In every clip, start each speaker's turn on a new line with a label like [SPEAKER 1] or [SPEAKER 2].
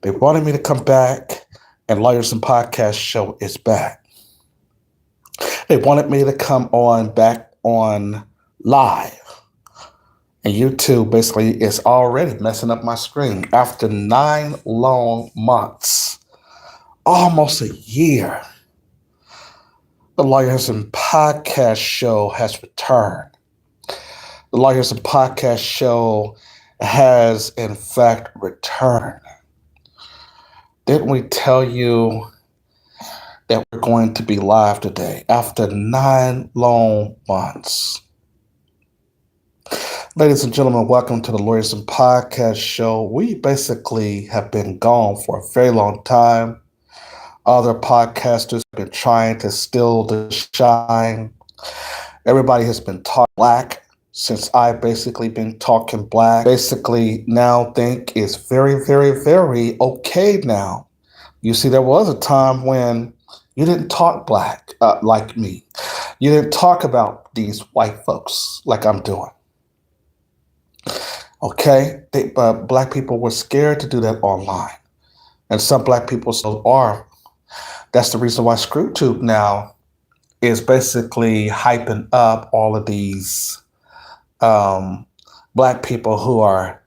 [SPEAKER 1] They wanted me to come back, and Lawyers and Podcast Show is back. They wanted me to come on back on live. And YouTube basically is already messing up my screen after 9 long months, almost a year. The Lawyers and Podcast Show has returned. The Lawyers and Podcast Show has, in fact, returned. Didn't we tell you that we're going to be live today after 9 long months? Ladies and gentlemen, welcome to the Lawyers and Podcast Show. We basically have been gone for a very long time. Other podcasters have been trying to steal the shine. Everybody has been talking black since I've basically been talking black. Basically now think it's very, very, very okay now. You see, there was a time when you didn't talk black like me. You didn't talk about these white folks like I'm doing. Okay, black people were scared to do that online, and some black people still are. That's the reason why ScrewTube now is basically hyping up all of these black people who are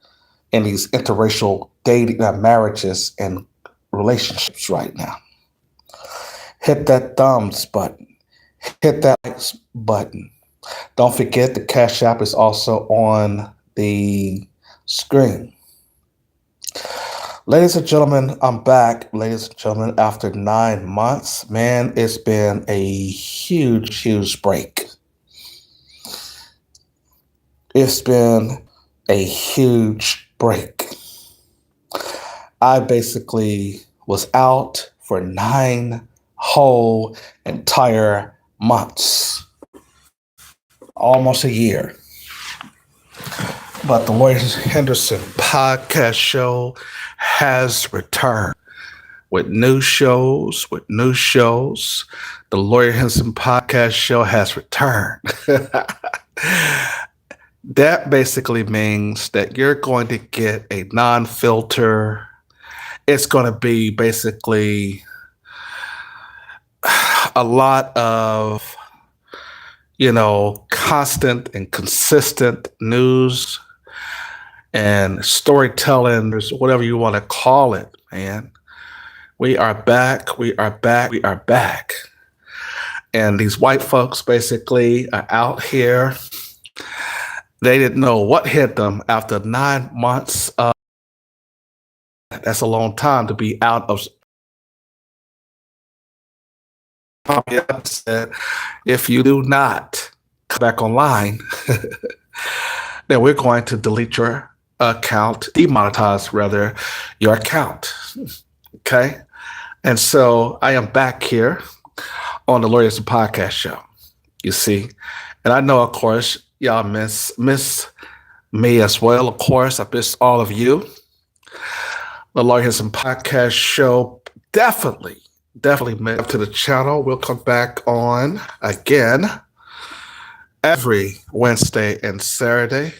[SPEAKER 1] in these interracial dating marriages and relationships right now. Hit that thumbs button. Hit that likes button. Don't forget the Cash App is also on the screen. Ladies and gentlemen, I'm back. Ladies and gentlemen, after 9 months, man, it's been a huge, huge break. It's been a huge break. I basically was out for 9 whole entire months, almost a year. But the Henderson Podcast Show has returned with new shows. The Lawyer Henderson Podcast Show has returned. That basically means that you're going to get a non-filter. It's going to be basically a lot of, constant and consistent news and storytelling, whatever you want to call it, man. We are back. And these white folks basically are out here. They didn't know what hit them after 9 months. That's a long time to be out of. Said, if you do not come back online, then we're going to delete your account, demonetize rather your account. Okay. And so I am back here on the Lawyers and Podcast Show, you see. And I know, of course, y'all miss me as well. Of course, I miss all of you. The Lawyers and Podcast Show definitely up to the channel. We'll come back on again every Wednesday and Saturday,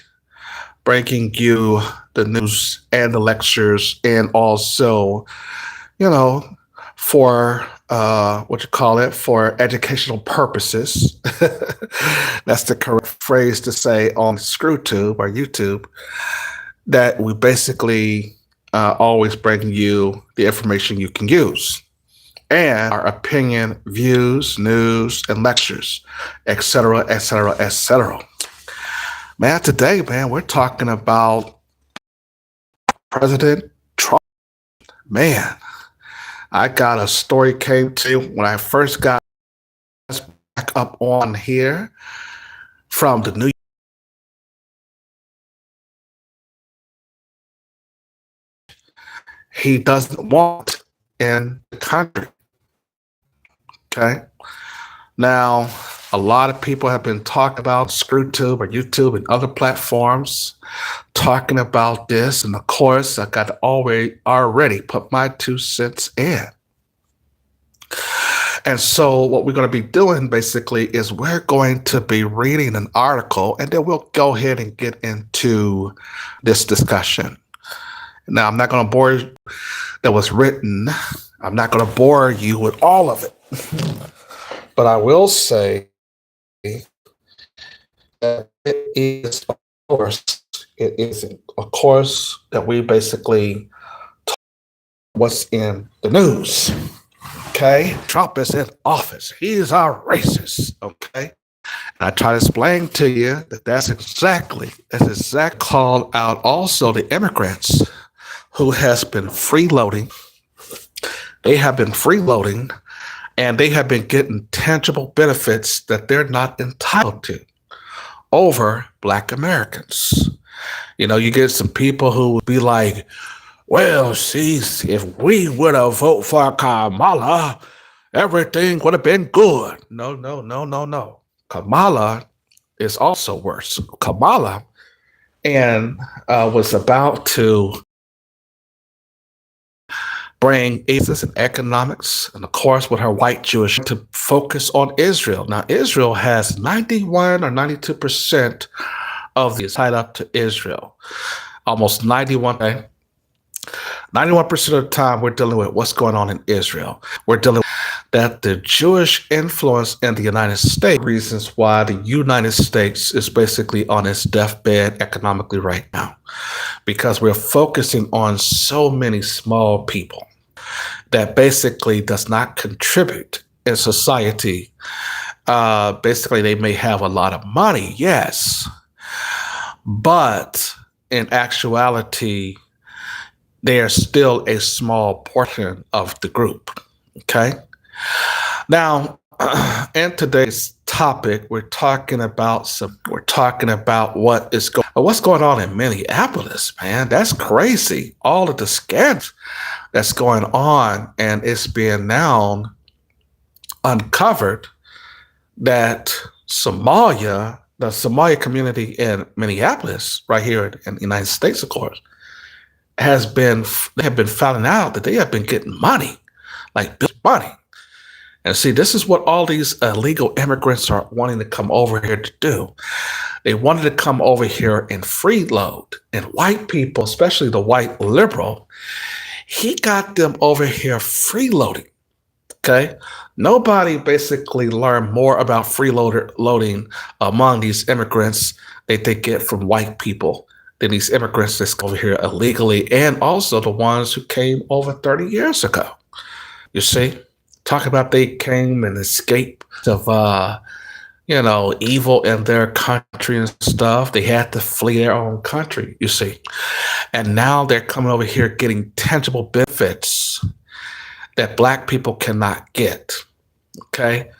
[SPEAKER 1] bringing you the news and the lectures, and also, for for educational purposes. That's the correct phrase to say on ScrewTube or YouTube, that we basically always bring you the information you can use, and our opinion, views, news, and lectures, etc., etc., etc. Man, today, we're talking about President Trump. Man, I got a story came to when I first got back up on here from the New York. He doesn't want in the country. Okay. Now, a lot of people have been talking about ScrewTube or YouTube and other platforms, talking about this. And of course, I got already put my 2 cents in. And so what we're going to be doing basically is we're going to be reading an article, and then we'll go ahead and get into this discussion. Now, I'm not going to bore you that was written. I'm not going to bore you with all of it. But I will say that it is, of course, it is a course that we basically talk what's in the news. Okay? Trump is in office. He's a racist. Okay? And I try to explain to you that that's exactly called out also the immigrants who has been freeloading. They have been freeloading and they have been getting tangible benefits that they're not entitled to over Black Americans. You know, you get some people who would be like, well, see, if we would have voted for Kamala, everything would have been good. No, no, no, no, no. Kamala is also worse. Kamala and was about to bring aces in economics and of course with her white Jewish to focus on Israel. Now Israel has 91 or 92% of the tied up to Israel. Almost 91%. 91% of the time we're dealing with what's going on in Israel. We're dealing with that the Jewish influence in the United States, reasons why the United States is basically on its deathbed economically right now. Because we're focusing on so many small people that basically does not contribute in society. Basically, they may have a lot of money, yes, but in actuality, they are still a small portion of the group. Okay. Now, in today's topic, we're talking about what's going on in Minneapolis, man. That's crazy. All of the scams that's going on, and it's being now uncovered that Somalia, the Somali community in Minneapolis, right here in the United States, of course, they have been finding out that they have been getting money, like big money. And see, this is what all these illegal immigrants are wanting to come over here to do. They wanted to come over here and freeload. And white people, especially the white liberal, he got them over here freeloading. Okay. Nobody basically learned more about freeloading among these immigrants that they get from white people than these immigrants that's over here illegally, and also the ones who came over 30 years ago. You see, talk about they came and escaped of evil in their country and stuff. They had to flee their own country, you see. And now they're coming over here getting tangible benefits that Black people cannot get. Okay.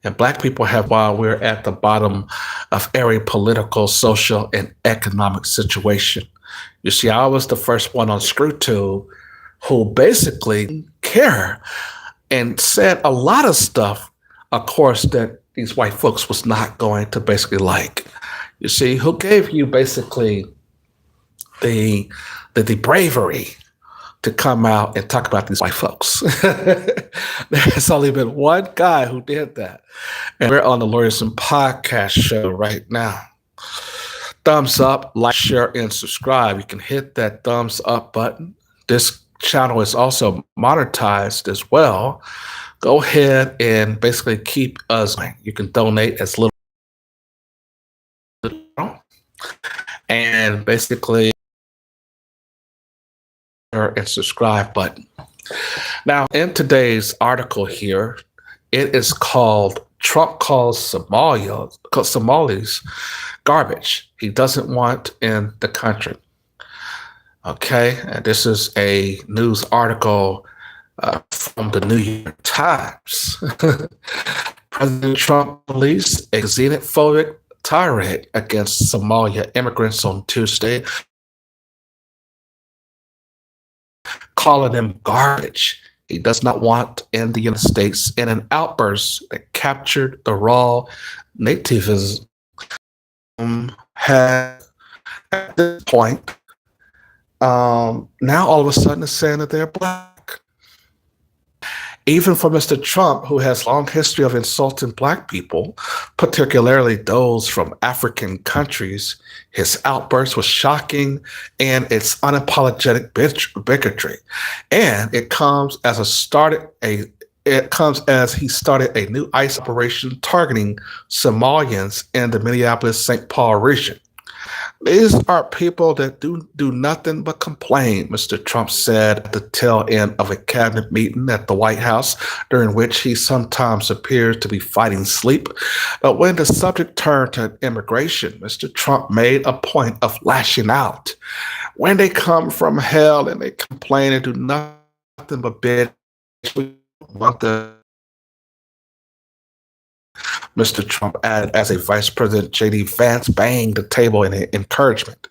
[SPEAKER 1] And Black people have, while we're at the bottom of every political, social, and economic situation. You see, I was the first one on ScrewTube who basically care and said a lot of stuff, of course, that these white folks was not going to basically like. You see, who gave you basically the bravery to come out and talk about these white folks? There's only been one guy who did that. And we're on the Lawyers and Podcast show right now. Thumbs up, like, share, and subscribe. You can hit that thumbs up button. This channel is also monetized as well. Go ahead and basically keep us going. You can donate as little and basically and subscribe button. Now, in today's article here, it is called Trump calls Somalis garbage. He doesn't want in the country. Okay, and this is a news article from the New York Times. President Trump released a xenophobic tirade against Somalia immigrants on Tuesday, calling them garbage. He does not want in the United States in an outburst that captured the raw nativism. At this point, now all of a sudden it's saying that they're Black. Even for Mr. Trump, who has long history of insulting black people, particularly those from African countries, his outburst was shocking and it's unapologetic bigotry. And it comes as he started a new ICE operation targeting Somalians in the Minneapolis St. Paul region. These are people that do nothing but complain, Mr. Trump said at the tail end of a cabinet meeting at the White House, during which he sometimes appears to be fighting sleep. But when the subject turned to immigration, Mr. Trump made a point of lashing out. When they come from hell and they complain and do nothing but bitch, we want the Mr. Trump added as a Vice President J.D. Vance banged the table in encouragement.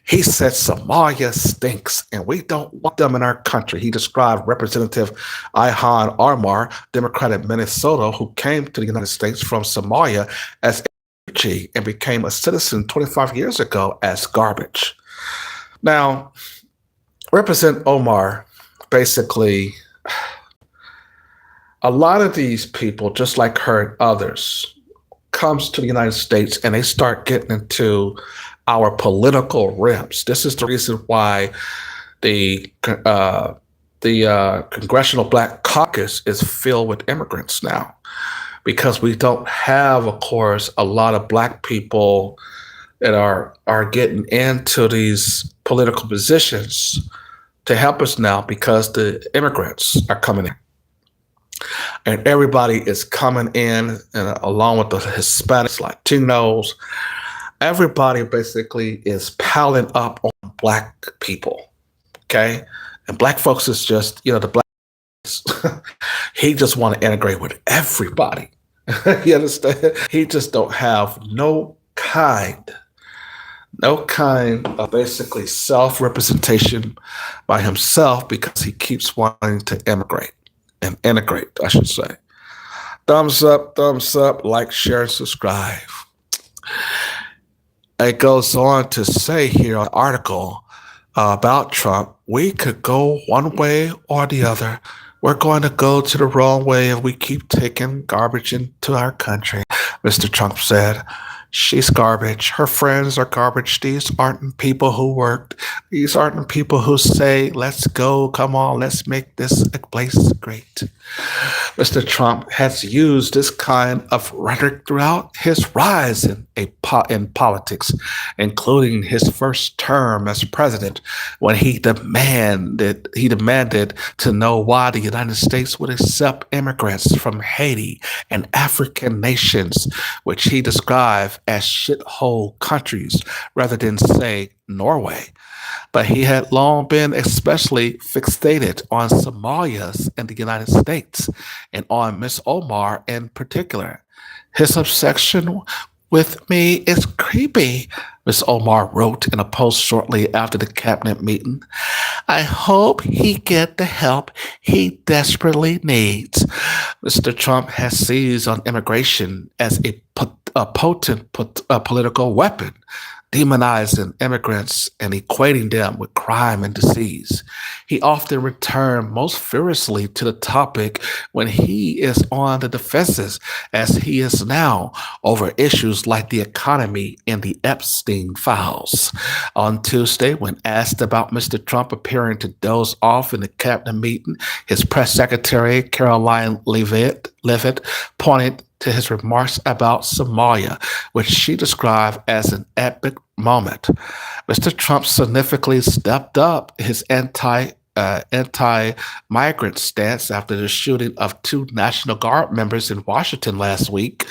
[SPEAKER 1] He said Somalia stinks and we don't want them in our country. He described Representative Ihan Armar, Democrat of Minnesota, who came to the United States from Somalia as a refugee and became a citizen 25 years ago as garbage. Now, Representative Omar basically... A lot of these people, just like her and others, comes to the United States and they start getting into our political ribs. This is the reason why the Congressional Black Caucus is filled with immigrants now, because we don't have, of course, a lot of black people that are getting into these political positions to help us now, because the immigrants are coming in. And everybody is coming in, and along with the Hispanics, Latinos, everybody basically is piling up on black people, okay? And black folks is just, the black, he just want to integrate with everybody. You understand? He just don't have no kind of basically self-representation by himself, because he keeps wanting to immigrate. And integrate, I should say. Thumbs up, like, share, and subscribe. It goes on to say here on the article about Trump, we could go one way or the other. We're going to go to the wrong way if we keep taking garbage into our country, Mr. Trump said. She's garbage. Her friends are garbage. These aren't people who worked. These aren't people who say, let's go, come on, let's make this place great. Mr. Trump has used this kind of rhetoric throughout his rise in politics, including his first term as president, when he demanded to know why the United States would accept immigrants from Haiti and African nations, which he described as shithole countries rather than, say, Norway. But he had long been especially fixated on Somalians in the United States, and on Miss Omar in particular. His obsession with me is creepy, Miss Omar wrote in a post shortly after the cabinet meeting. I hope he get the help he desperately needs. Mr. Trump has seized on immigration as a potent political weapon, demonizing immigrants and equating them with crime and disease. He often returned most furiously to the topic when he is on the defenses, as he is now, over issues like the economy and the Epstein files. On Tuesday, when asked about Mr. Trump appearing to doze off in the cabinet meeting, his press secretary, Caroline Leavitt, pointed to his remarks about Somalia, which she described as an epic moment. Mr. Trump significantly stepped up his anti-migrant stance after the shooting of 2 National Guard members in Washington last week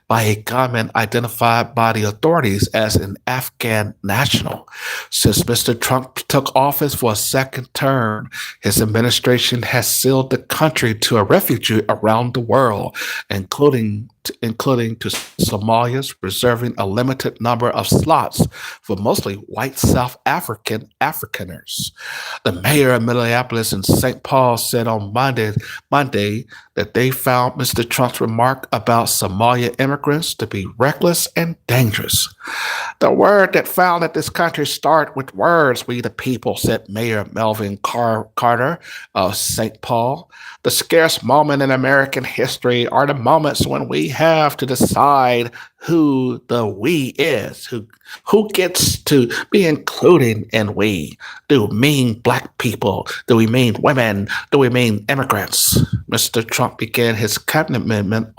[SPEAKER 1] by a gunman identified by the authorities as an Afghan national. Since Mr. Trump took office for a second term, his administration has sealed the country to a refugee around the world, including including to Somalians, reserving a limited number of slots for mostly white South Afrikaners. The mayor of Minneapolis and St. Paul said on Monday that they found Mr. Trump's remark about Somalia immigrants to be reckless and dangerous. The word that found that this country start with words, we the people, said Mayor Melvin Carter of St. Paul. The scarce moment in American history are the moments when we have to decide who the we is, who gets to be included in we. Do we mean black people? Do we mean women? Do we mean immigrants? Mr. Trump began his cabinet meeting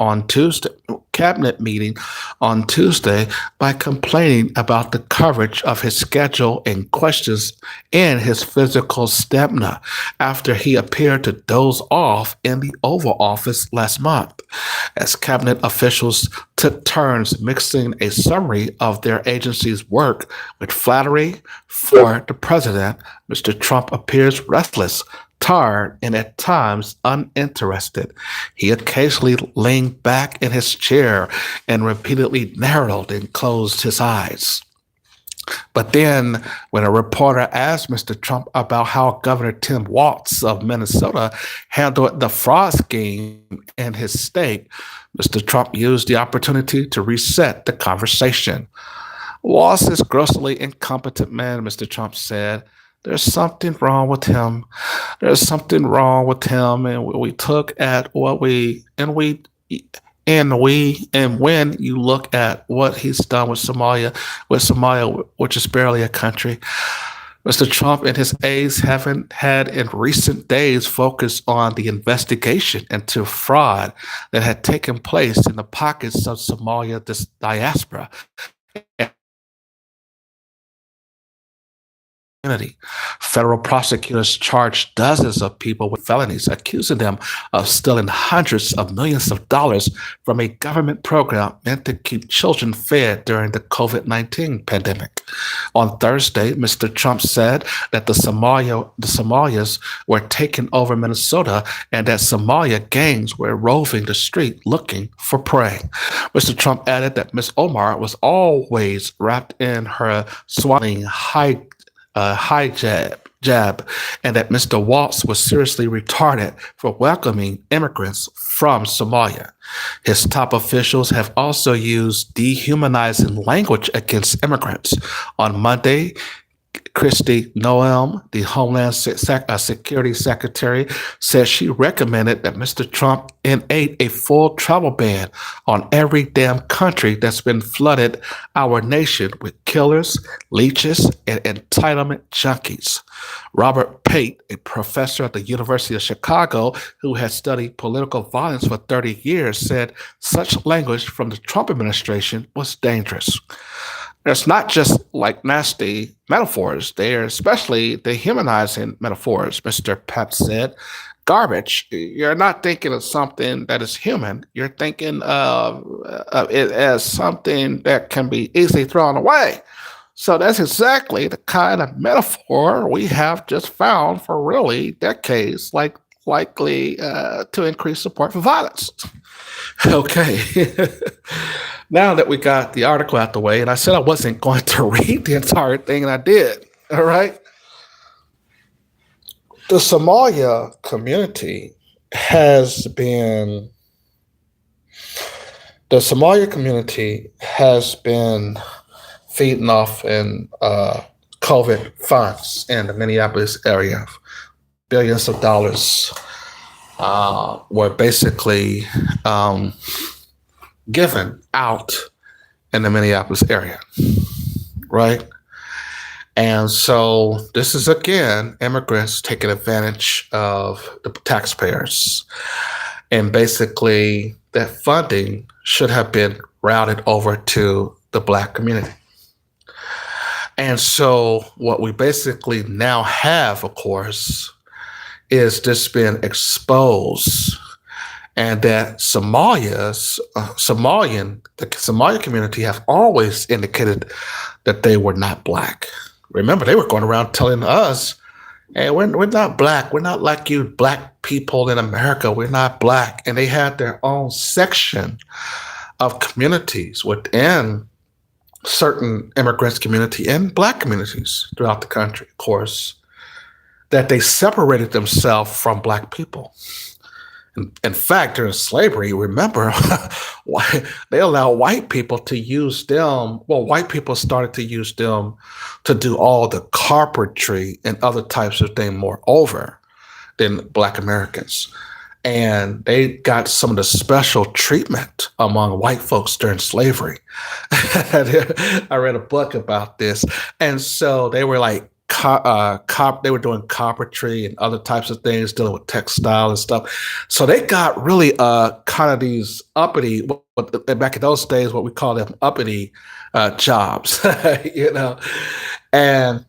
[SPEAKER 1] on Tuesday by complaining about the coverage of his schedule and questions in his physical stamina after he appeared to doze off in the Oval Office last month, as cabinet officials took turns mixing a summary of their agency's work with flattery for the president. Mr. Trump appears restless, tired, and at times uninterested. He occasionally leaned back in his chair and repeatedly narrowed and closed his eyes. But then, when a reporter asked Mr. Trump about how Governor Tim Walz of Minnesota handled the fraud scheme in his state, Mr. Trump used the opportunity to reset the conversation. Walz is grossly incompetent man, Mr. Trump said. There's something wrong with him. There's something wrong with him. And we took at what when you look at what he's done with Somalia, which is barely a country, Mr. Trump and his aides haven't had in recent days focused on the investigation into fraud that had taken place in the pockets of Somalia diaspora. Federal prosecutors charged dozens of people with felonies, accusing them of stealing hundreds of millions of dollars from a government program meant to keep children fed during the COVID-19 pandemic. On Thursday, Mr. Trump said that the Somalians were taking over Minnesota and that Somalia gangs were roving the street looking for prey. Mr. Trump added that Ms. Omar was always wrapped in her swaddling hijab, and that Mr. Walz was seriously retarded for welcoming immigrants from Somalia. His top officials have also used dehumanizing language against immigrants. On Monday, Kristi Noem, the Homeland Security Secretary, said she recommended that Mr. Trump enact a full travel ban on every damn country that's been flooded our nation with killers, leeches, and entitlement junkies. Robert Pate, a professor at the University of Chicago who has studied political violence for 30 years, said such language from the Trump administration was dangerous. It's not just like nasty metaphors. They're especially dehumanizing metaphors, Mr. Pep said. Garbage. You're not thinking of something that is human. You're thinking of it as something that can be easily thrown away. So that's exactly the kind of metaphor we have just found for really decades, likely to increase support for violence. Okay. Now that we got the article out the way, and I said I wasn't going to read the entire thing, and I did. All right. The Somalia community has been feeding off in COVID funds in the Minneapolis area. Billions of dollars were basically given out in the Minneapolis area, right? And so this is, again, immigrants taking advantage of the taxpayers. And basically that funding should have been routed over to the Black community. And so what we basically now have, of course, is this been exposed, and that the Somali community have always indicated that they were not Black. Remember, they were going around telling us, hey, we're not Black. We're not like you Black people in America. We're not Black. And they had their own section of communities within certain immigrants community and Black communities throughout the country, of course, that they separated themselves from Black people. In fact, during slavery, remember, they allowed white people to use them. Well, white people started to use them to do all the carpentry and other types of things, moreover, than Black Americans. And they got some of the special treatment among white folks during slavery. I read a book about this. And so they were like, they were doing carpentry and other types of things, dealing with textile and stuff. So they got really kind of these uppity, back in those days, what we call them uppity jobs, and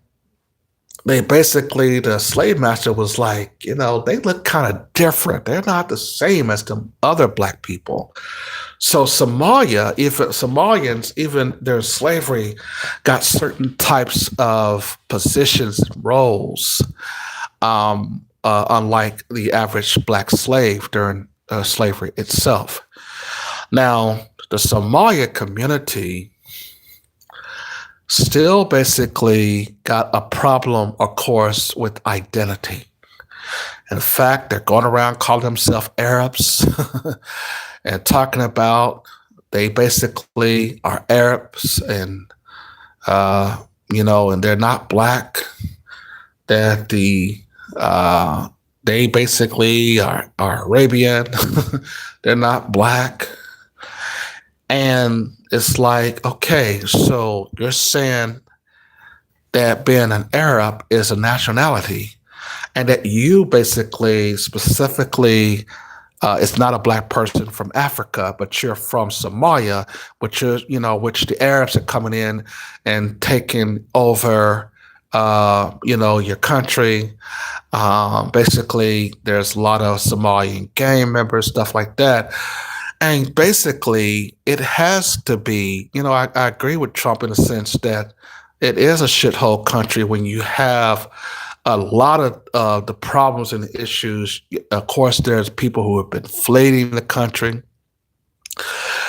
[SPEAKER 1] they basically, the slave master was like, they look kind of different. They're not the same as the other Black people. So Somalians, even during slavery, got certain types of positions and roles, unlike the average Black slave during slavery itself. Now, the Somalia community still basically got a problem, of course, with identity. In fact, they're going around calling themselves Arabs and talking about they basically are Arabs and, and they're not Black, that they basically are Arabian, they're not Black. And it's like, okay, so you're saying that being an Arab is a nationality, and that you basically specifically it's not a Black person from Africa, but you're from Somalia, which the Arabs are coming in and taking over, your country. Basically, there's a lot of Somalian gang members, stuff like that. And basically, it has to be, I agree with Trump in the sense that it is a shithole country when you have a lot of the problems and the issues. Of course, there's people who have been fleeing the country.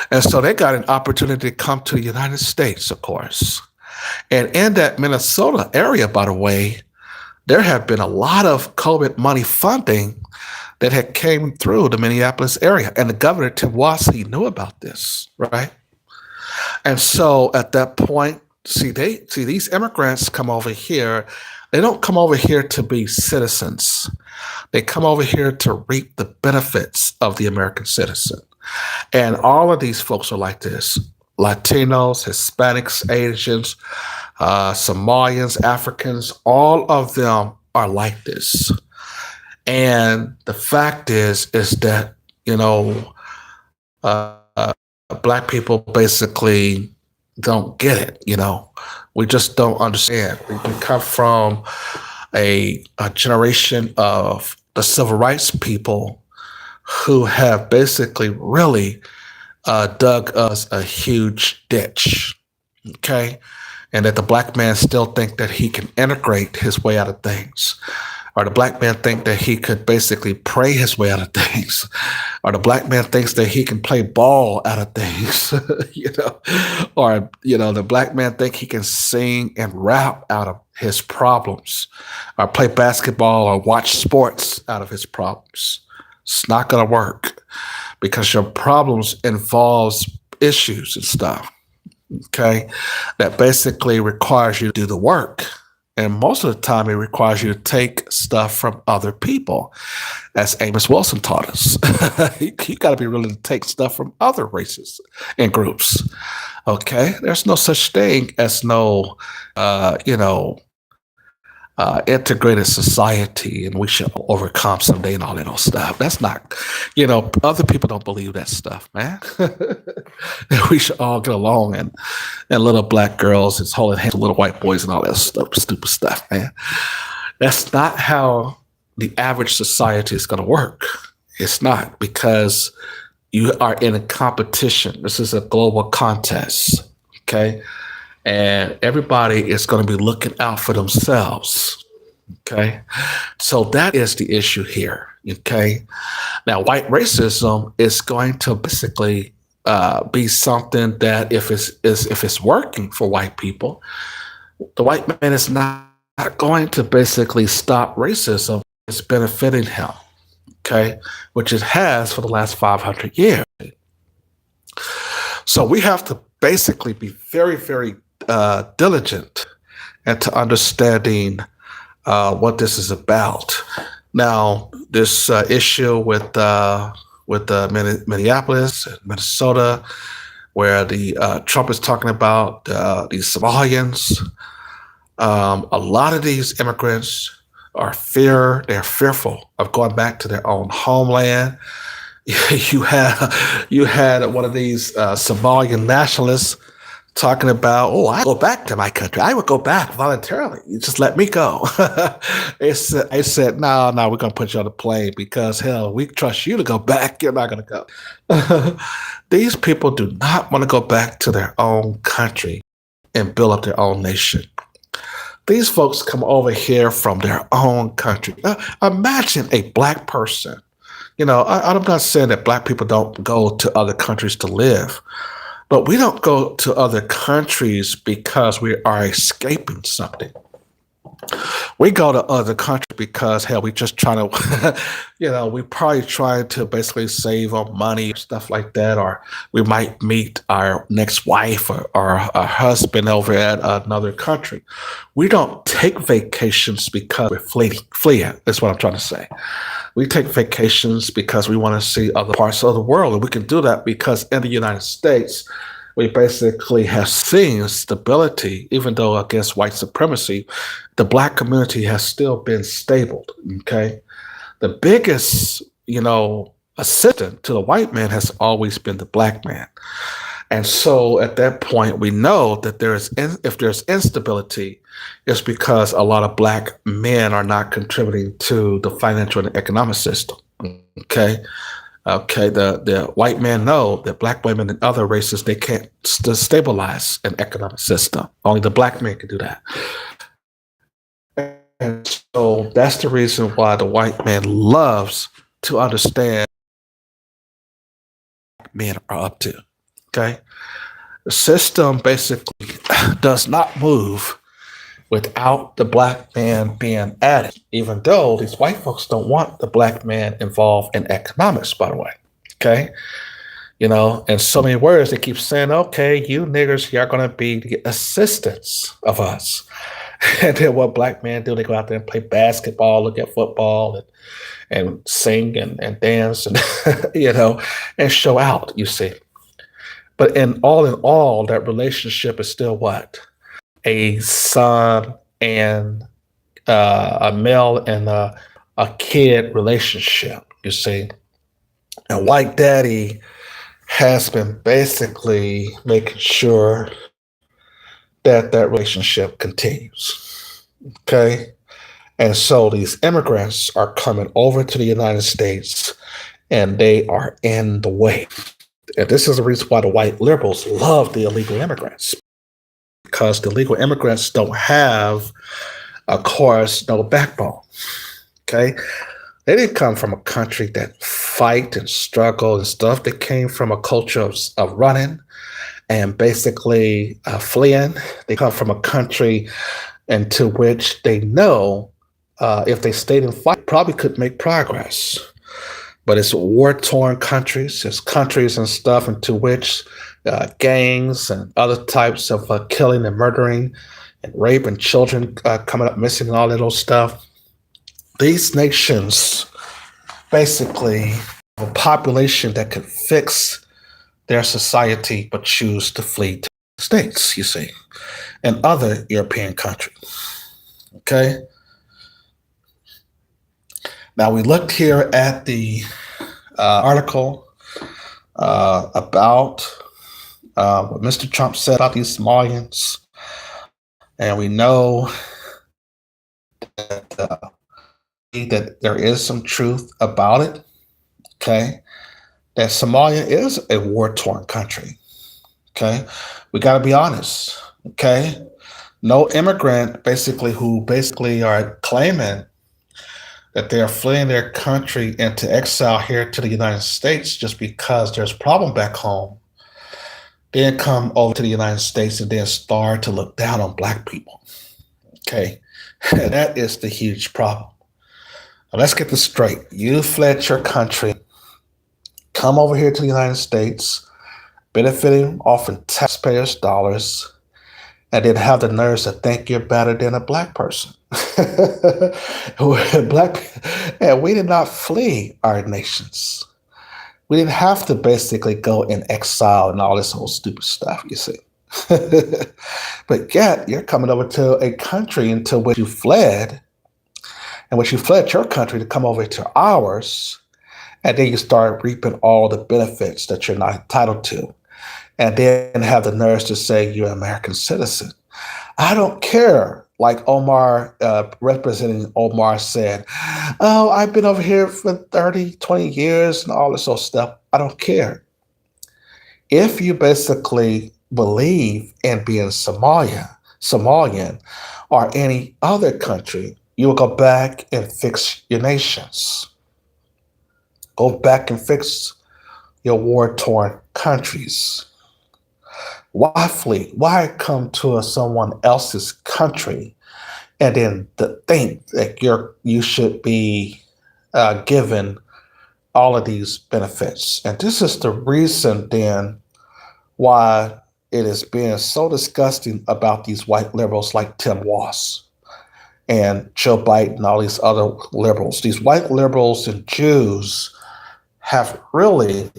[SPEAKER 1] And so they got an opportunity to come to the United States, of course. And in that Minnesota area, by the way, there have been a lot of COVID money funding that had came through the Minneapolis area. And the governor, Tim Wassey, knew about this, right? And so at that point, these immigrants come over here. They don't come over here to be citizens. They come over here to reap the benefits of the American citizen. And all of these folks are like this: Latinos, Hispanics, Asians, Somalians, Africans, all of them are like this. And the fact is that, Black people basically don't get it. We just don't understand. We come from a generation of the civil rights people who have basically really dug us a huge ditch, okay? And that the Black man still think that he can integrate his way out of things. Or the Black man think that he could basically pray his way out of things. Or the Black man thinks that he can play ball out of things, Or, the Black man think he can sing and rap out of his problems. Or play basketball or watch sports out of his problems. It's not going to work because your problems involves issues and stuff, okay? That basically requires you to do the work. And most of the time, it requires you to take stuff from other people, as Amos Wilson taught us. You got to be willing to take stuff from other races and groups. Okay, there's no such thing as no, integrated society, and we should overcome someday and all that old stuff. That's not, other people don't believe that stuff, man. We should all get along, and little Black girls is holding hands with little white boys and all that stuff, stupid stuff, man. That's not how the average society is going to work. It's not, because you are in a competition. This is a global contest, okay? And everybody is going to be looking out for themselves, okay? So that is the issue here, okay? Now, white racism is going to basically be something that if it's working for white people, the white man is not going to basically stop racism. It's benefiting him, okay, which it has for the last 500 years. So we have to basically be very, very diligent into understanding what this is about. Now, this issue with Minneapolis, Minnesota, where the Trump is talking about these Somalians. A lot of these immigrants they're fearful of going back to their own homeland. You had one of these Somalian nationalists talking about, oh, I go back to my country. I would go back voluntarily. You just let me go. They said, no, we're going to put you on a plane because, hell, we trust you to go back. You're not going to go. These people do not want to go back to their own country and build up their own nation. These folks come over here from their own country. Imagine a black person. I'm not saying that black people don't go to other countries to live, but we don't go to other countries because we are escaping something. We go to other countries because, hell, we just trying to, we probably trying to basically save our money, stuff like that, or we might meet our next wife or our husband over at another country. We don't take vacations because we're fleeing. That's what I'm trying to say. We take vacations because we want to see other parts of the world, and we can do that because in the United States, we basically have seen stability, even though against white supremacy, the black community has still been stable, okay? The biggest, assistant to the white man has always been the black man. And so at that point, we know that if there's instability, it's because a lot of black men are not contributing to the financial and economic system, okay? Okay, the white men know that black women and other races, they can't stabilize an economic system. Only the black man can do that. And so that's the reason why the white man loves to understand what men are up to. Okay? The system basically does not move without the black man being added, even though these white folks don't want the black man involved in economics, by the way. Okay? In so many words, they keep saying, okay, you niggers, you're going to be the assistants of us. And then what black men do, they go out there and play basketball, look at football, and sing and dance and, and show out, you see. But in all, that relationship is still what? A son and a male and a kid relationship, you see. And white daddy has been basically making sure that relationship continues, okay? And so these immigrants are coming over to the United States and they are in the way. And this is the reason why the white liberals love the illegal immigrants, because the illegal immigrants don't have, of course, no backbone, okay? They didn't come from a country that fight and struggle and stuff. They came from a culture of running and basically fleeing. They come from a country into which they know if they stayed and fight, probably could make progress. But it's war-torn countries. It's countries and stuff into which gangs and other types of killing and murdering and rape and children coming up missing and all that old stuff. These nations basically have a population that could fix their society but choose to flee to the States, you see, and other European countries, okay? Now, we looked here at the article about what Mr. Trump said about these Somalians, and we know that there is some truth about it, okay? That Somalia is a war-torn country, okay? We got to be honest, okay? No immigrant who are claiming that they are fleeing their country into exile here to the United States just because there's a problem back home. then come over to the United States and then start to look down on Black people. Okay. That is the huge problem. Now, let's get this straight. You fled your country, come over here to the United States, benefiting off of taxpayers' dollars, and then have the nerves to think you're better than a Black person. And we did not flee our nations. We didn't have to basically go in exile and all this whole stupid stuff, you see. But yet, you're coming over to a country into which you fled, and which you fled your country to come over to ours, and then you start reaping all the benefits that you're not entitled to, and then have the nerves to say you're an American citizen. I don't care. Like Omar, Representing Omar said, oh, I've been over here for 30, 20 years and all this old stuff. I don't care. If you basically believe in being Somalian, or any other country, you will go back and fix your nations. Go back and fix your war-torn countries. Why flee? Why come to someone else's country and then to think that you should be given all of these benefits? And this is the reason then why it is being so disgusting about these white liberals like Tim Walz and Joe Biden and all these other liberals. These white liberals and Jews have really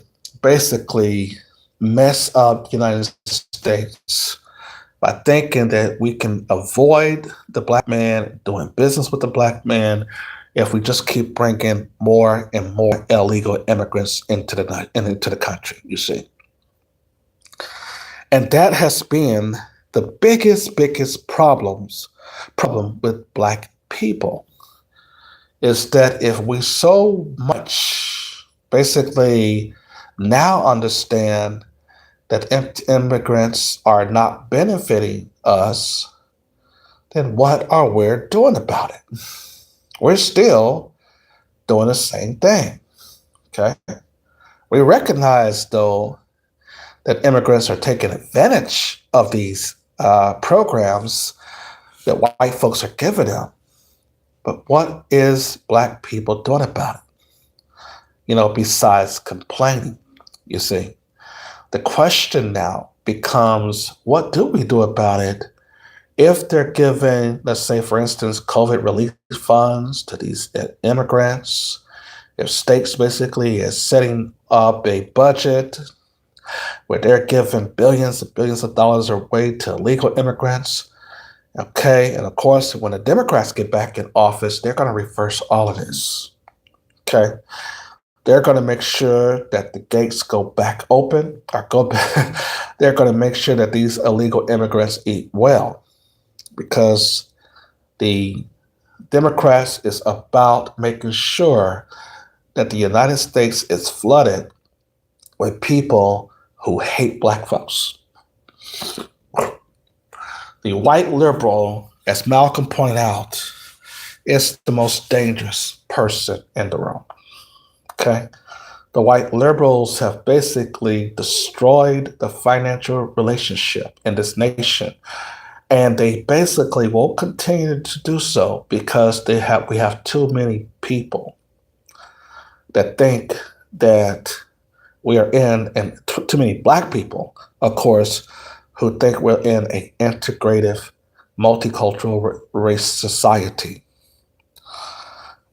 [SPEAKER 1] basically messed up the United States by thinking that we can avoid the Black man, doing business with the Black man, if we just keep bringing more and more illegal immigrants into the country, you see. And that has been the biggest problem with Black people, is that if we so much basically now understand that immigrants are not benefiting us, then what are we doing about it? We're still doing the same thing, okay? We recognize, though, that immigrants are taking advantage of these programs that white folks are giving them. But what is Black people doing about it? Besides complaining, you see. The question now becomes, what do we do about it if they're giving, let's say, for instance, COVID relief funds to these immigrants, if states basically is setting up a budget where they're giving billions and billions of dollars away to illegal immigrants, okay? And of course, when the Democrats get back in office, they're going to reverse all of this, okay? They're going to make sure that the gates go back open, or go back. They're going to make sure that these illegal immigrants eat well, because the Democrats is about making sure that the United States is flooded with people who hate Black folks. The white liberal, as Malcolm pointed out, is the most dangerous person in the room. Okay, the white liberals have basically destroyed the financial relationship in this nation, and they basically will continue to do so because we have too many people that think that we are in, and too many Black people, of course, who think we're in an integrative, multicultural race society.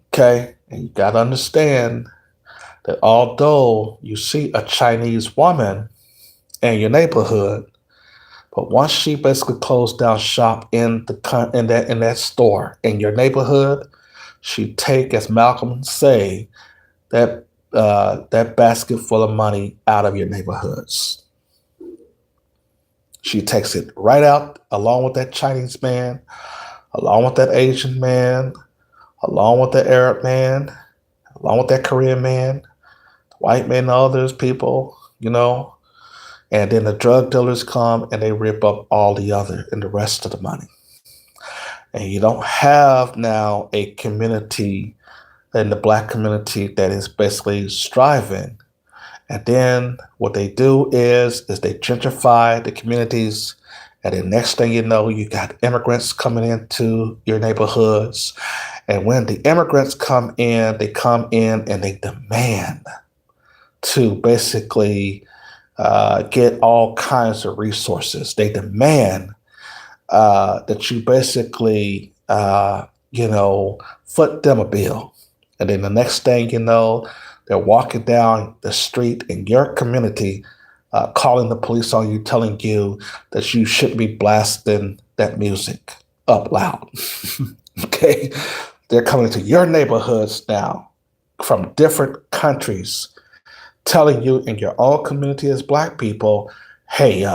[SPEAKER 1] Okay, and you got to understand that although you see a Chinese woman in your neighborhood, but once she basically closed down shop in that store in your neighborhood, she take, as Malcolm say, that basket full of money out of your neighborhoods. She takes it right out, along with that Chinese man, along with that Asian man, along with the Arab man, along with that Korean man, white men and others, people, and then the drug dealers come and they rip up all the rest of the money. And you don't have now a community in the Black community that is basically striving And then what they do is they gentrify the communities. And the next thing you know, you got immigrants coming into your neighborhoods. And when the immigrants come in, they come in and they demand to basically get all kinds of resources. They demand that you basically, foot them a bill. And then the next thing you know, they're walking down the street in your community, calling the police on you, telling you that you shouldn't be blasting that music up loud. Okay? They're coming to your neighborhoods now from different countries, telling you in your own community as Black people, hey,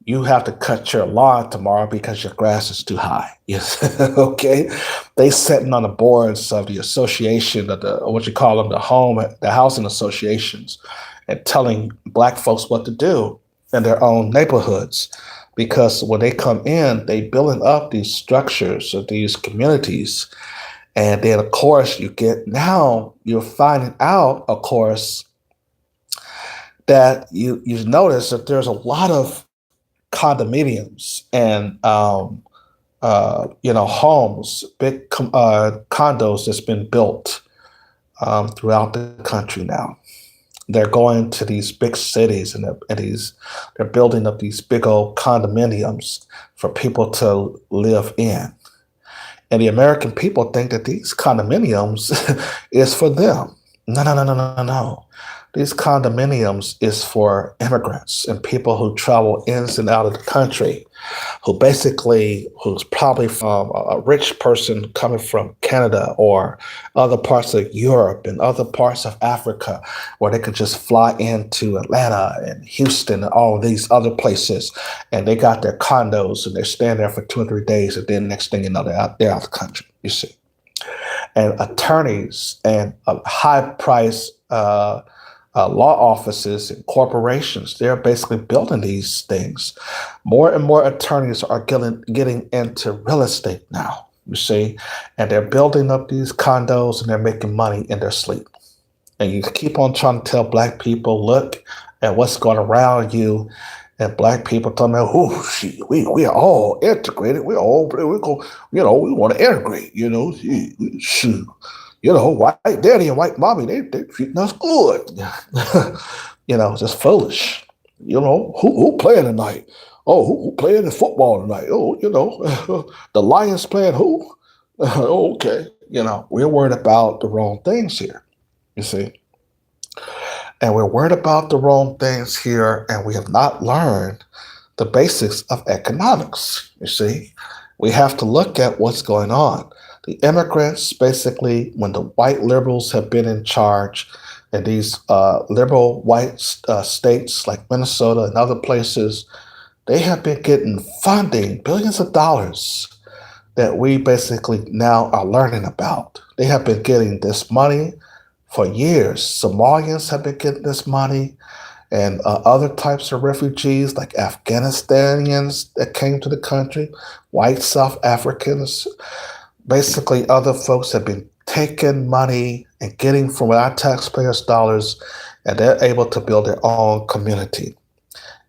[SPEAKER 1] you have to cut your lawn tomorrow because your grass is too high. Yes, okay. They sitting on the boards of the association, of the what you call them, the housing associations, and telling Black folks what to do in their own neighborhoods. Because when they come in, they building up these structures of these communities. And then, of course, you're finding out, of course, that you notice that there's a lot of condominiums and homes, big condos that's been built throughout the country now. They're going to these big cities and they're building up these big old condominiums for people to live in. And the American people think that these condominiums is for them. No, no, no, no, no, no. These condominiums is for immigrants and people who travel in and out of the country, who's probably from a rich person coming from Canada or other parts of Europe and other parts of Africa, where they could just fly into Atlanta and Houston and all of these other places. And they got their condos and they're staying there for 2 or 3 days. And then next thing you know, they're out the country, you see. And attorneys and high-priced law offices and corporations, they're basically building these things. More and more attorneys are getting into real estate now, you see, and they're building up these condos and they're making money in their sleep. And you keep on trying to tell Black people, look at what's going around you. And Black people tell me, we are all integrated. We want to integrate, shoot. White daddy and white mommy, they treating us good. Just foolish. Who playing tonight? Oh, who playing in football tonight? Oh, the Lions playing who? Okay. We're worried about the wrong things here, you see. And we're worried about the wrong things here, and we have not learned the basics of economics, you see. We have to look at what's going on. The immigrants, basically, when the white liberals have been in charge in these liberal white states like Minnesota and other places, they have been getting funding, billions of dollars, that we basically now are learning about. They have been getting this money for years. Somalians have been getting this money, and other types of refugees like Afghanistanians that came to the country, white South Africans. Basically, other folks have been taking money and getting from our taxpayers' dollars, and they're able to build their own community.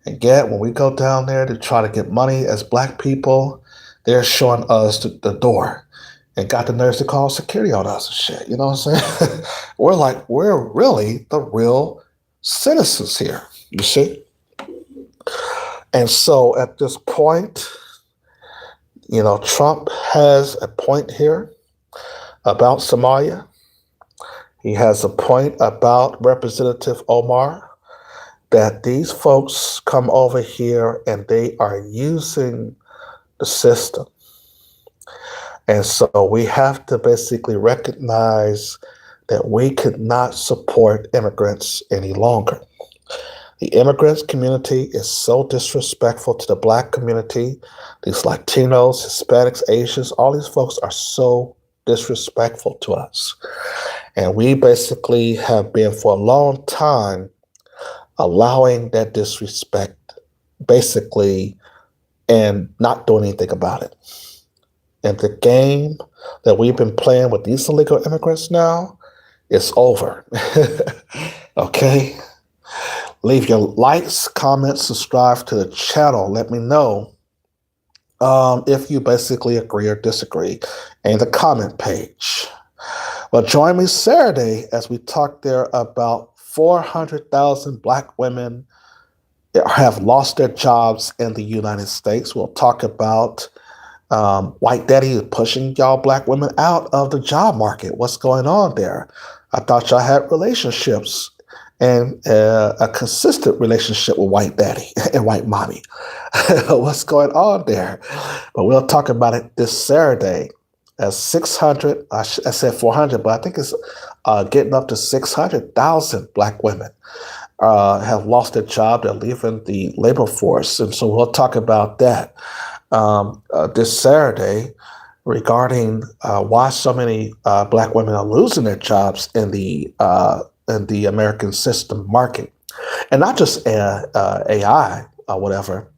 [SPEAKER 1] And yet, when we go down there to try to get money as Black people, they're showing us the door and got the nerves to call security on us and shit. You know what I'm saying? we're really the real citizens here, you see? And so at this point, Trump has a point here about Somalia. He has a point about Representative Omar, that these folks come over here and they are using the system. And so we have to basically recognize that we could not support immigrants any longer. The immigrants community is so disrespectful to the Black community. These Latinos, Hispanics, Asians, all these folks are so disrespectful to us. And we basically have been for a long time allowing that disrespect, basically, and not doing anything about it. And the game that we've been playing with these illegal immigrants now is over. Okay? Leave your likes, comments, subscribe to the channel. Let me know if you basically agree or disagree in the comment page. Well, join me Saturday as we talk there about 400,000 Black women have lost their jobs in the United States. We'll talk about white daddy pushing y'all Black women out of the job market. What's going on there? I thought y'all had relationships and a consistent relationship with white daddy and white mommy. What's going on there? But we'll talk about it this Saturday as 600, I said 400, but I think it's getting up to 600,000 Black women have lost their job. They're leaving the labor force. And so we'll talk about that this Saturday regarding why so many Black women are losing their jobs in the American system market. And not just AI or whatever,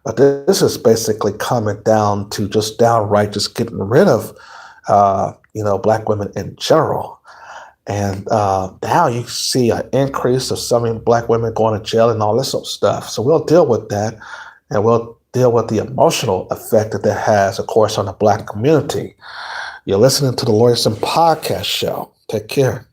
[SPEAKER 1] but this is basically coming down to just downright just getting rid of, Black women in general. And now you see an increase of some Black women going to jail and all this sort of stuff. So we'll deal with that, and we'll deal with the emotional effect that has, of course, on the Black community. You're listening to the Lawyers and Podcast Show. Take care.